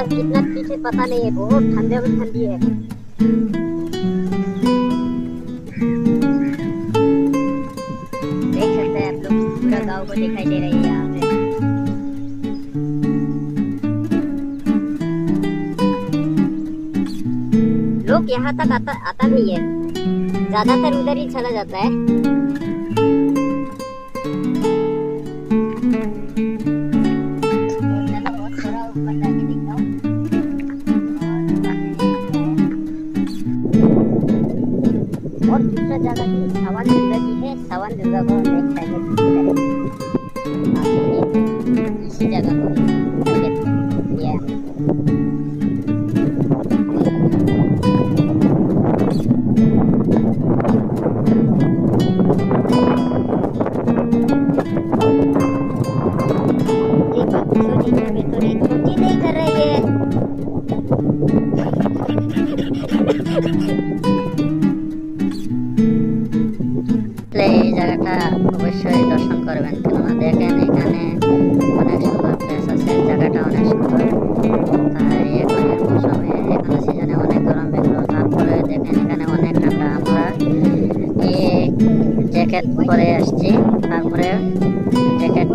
कितना पीछे पता नहीं है, बहुत ठंडे में ठंडी है। देख सकते हैं आप लोग, पूरा गांव को दिखाई दे रही है यहाँ से। लोग यहाँ तक आता नहीं है, ज्यादातर उधर ही चला जाता है। और दूसरा जगह की सवान दुर्गा जी है, सवान दुर्गा को नेक्स्ट टाइम इसी जगह को नहीं कर रही है। এই জায়গাটা অবশ্যই দর্শন করবেন, কেননা দেখেন এখানে অনেক সুন্দর প্লেস আছে, জায়গাটা অনেক সুন্দর। তাই এখনের মৌসুমে, এখন সিজনে অনেক গরম বেঙ্গলোর, তারপরে দেখেন এখানে অনেক ঠান্ডা। আমরা জ্যাকেট পরে আসছি, তারপরে জ্যাকেট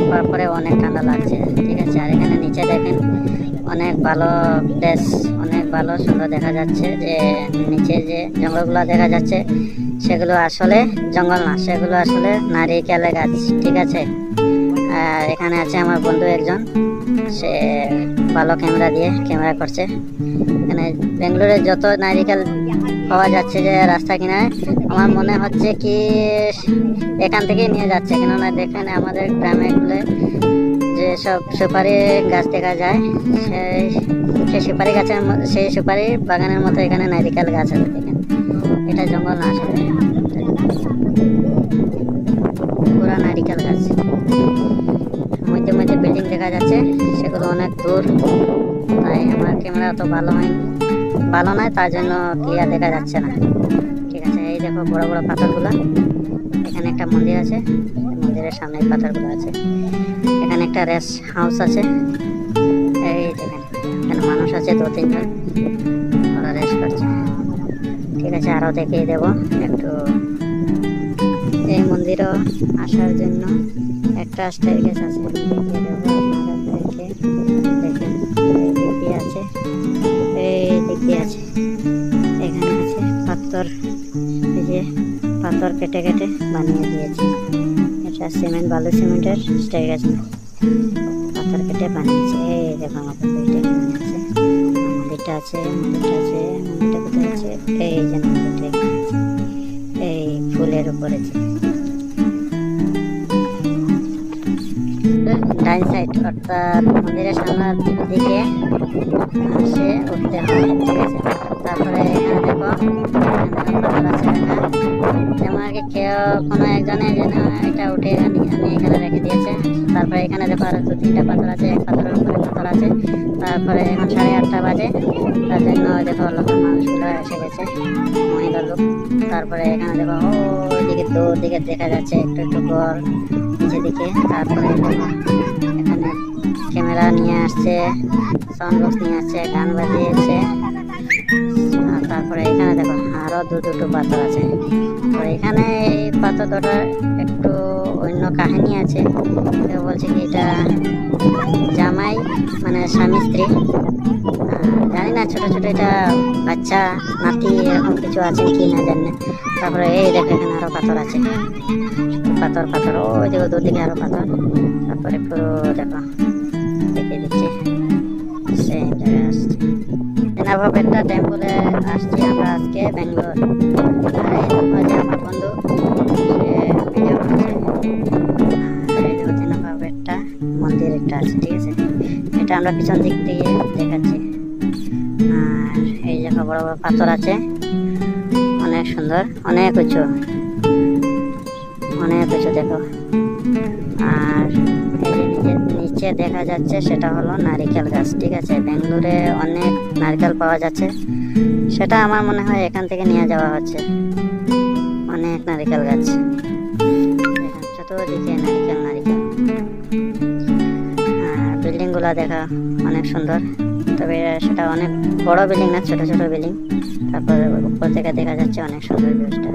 পরার পরে অনেক ঠান্ডা লাগছে, ঠিক আছে। আর এখানে নিচে দেখেন অনেক ভালো প্লেস, অনেক ভালো সুন্দর দেখা যাচ্ছে। যে নিচে যে জঙ্গলগুলো দেখা যাচ্ছে সেগুলো আসলে জঙ্গল না, সেগুলো আসলে নারিকেলের গাছ, ঠিক আছে। আর এখানে আছে আমার বন্ধু একজন, সে ভালো ক্যামেরা করছে। এখানে বেঙ্গালুরে যত নারিকেল পাওয়া যাচ্ছে যে রাস্তা কিনারে, আমার মনে হচ্ছে কি এখান থেকেই নিয়ে যাচ্ছে, কেননা দেখেন আমাদের গ্রামে যে সব সুপারি গাছ দেখা যায়, সেই সুপারি গাছের, সেই সুপারি বাগানের মতো এখানে নারিকেল গাছ আছে। দেখেন এটা জঙ্গল না, আসলে পুরা নারিকেল গাছ। মধ্যে মধ্যে বিল্ডিং দেখা যাচ্ছে, সেগুলো অনেক দূর, তাই আমার ক্যামেরা অত ভালো নয়, তার জন্য ক্লিয়ার দেখা যাচ্ছে না, ঠিক আছে। এই দেখো বড় বড় পাথরগুলো, এখানে একটা মন্দির আছে, মন্দিরের সামনে পাথরগুলো আছে। এখানে একটা রেস্ট হাউস আছে, এই দেখেন এখানে মানুষ আছে 2-3 জন, ওরা রেস্ট করছে, ঠিক আছে। আরও দেখিয়ে দেব একটু। এই মন্দিরও আসার জন্য একটা স্টেয়ারকেস আছে, দেখিয়ে দেবো আপনাদেরকে। দেখেন এই দিক দিয়ে আছে, এই দিক দিয়ে আছে, এখানে আছে পাথর, এই যে পাথর কেটে কেটে বানিয়ে দিয়েছে। এটা সিমেন্ট, বালু সিমেন্টের স্টেয়ারকেস না, পাথর কেটে বানিয়েছে। এই দেখো আমাদের মন্দিরটা আছে, মন্দিরটা কোথায় আছে? এই যে মন্দিরটা, এই ফুলের উপরে ডাইন সাইড, অর্থাৎ মন্দিরের সামনের দিকে আসে উঠতে হয়, ঠিক আছে। তারপরে এখানে দেখো পাথর আছে, যেমন আর কি কেউ কোনো একজনে যেন এটা উঠে আমি এখানে রেখে দিয়েছে। তারপরে এখানে দেখো আরো 2-3টা পাথর আছে, এক পাথরের উপরে পাথর আছে। তারপরে এখন 8:30 বাজে, তার জন্য দেখো লোকের মানুষগুলো এসে গেছে, মহিলা লোক। তারপরে এখানে দেখো ওইদিকে দূর দিকে দেখা যাচ্ছে একটু একটু ঘর নিচে দিকে। তারপরে এখানে ক্যামেরা নিয়ে আসছে, সাউন্ড বক্স নিয়ে আসছে, গান বাজিয়েছে। তারপরে এখানে দেখো আরো আরো দুটো পাথর আছে। তো এখানে এই পাথর দুটো একটু অন্য কাহিনী আছে। কেউ বলছে কি এটা জামাই মানে স্বামী স্ত্রী, জানি না, ছোট ছোট এটা বাচ্চা নাতি এরকম কিছু আছে কি না জানি না। তারপরে এই দেখো এখানে আরো পাথর আছে, পাথর পাথর ওই দেখো দুদিকে আরো পাথর। তারপরে পুরো দেখো দেখিয়ে দিচ্ছি, সেম জায়গায় আসছে। নাভাবেট্টা টেম্পলে আসছি আমরা আজকে ব্যাঙ্গালোর। আর এই দেখো যে আমার বন্ধু সে ভিডিও করছে। আর এই দেখো নাভাবেট্টা মন্দির একটা আছে, ঠিক আছে, এটা আমরা পিছন দিক থেকে দেখাচ্ছি। আর এই দেখো বড় বড় পাথর আছে, অনেক সুন্দর, অনেক উঁচু, অনেক উঁচু দেখো। আর এই যে নিচে দেখা যাচ্ছে সেটা হলো নারিকেল গাছ, ঠিক আছে। ব্যাঙ্গালোরে অনেক নারকেল পাওয়া যাচ্ছে, সেটা আমার মনে হয় এখান থেকে নিয়ে যাওয়া হচ্ছে। অনেক নারিকেল গাছ, চতুর্দিকে নারিকেল নারিকেল। আর বিল্ডিং গুলা দেখা অনেক সুন্দর, তবে সেটা অনেক বড় বিল্ডিং না, ছোট ছোট বিল্ডিং। তারপরে উপর থেকে দেখা যাচ্ছে অনেক সুন্দর ভিউজটা।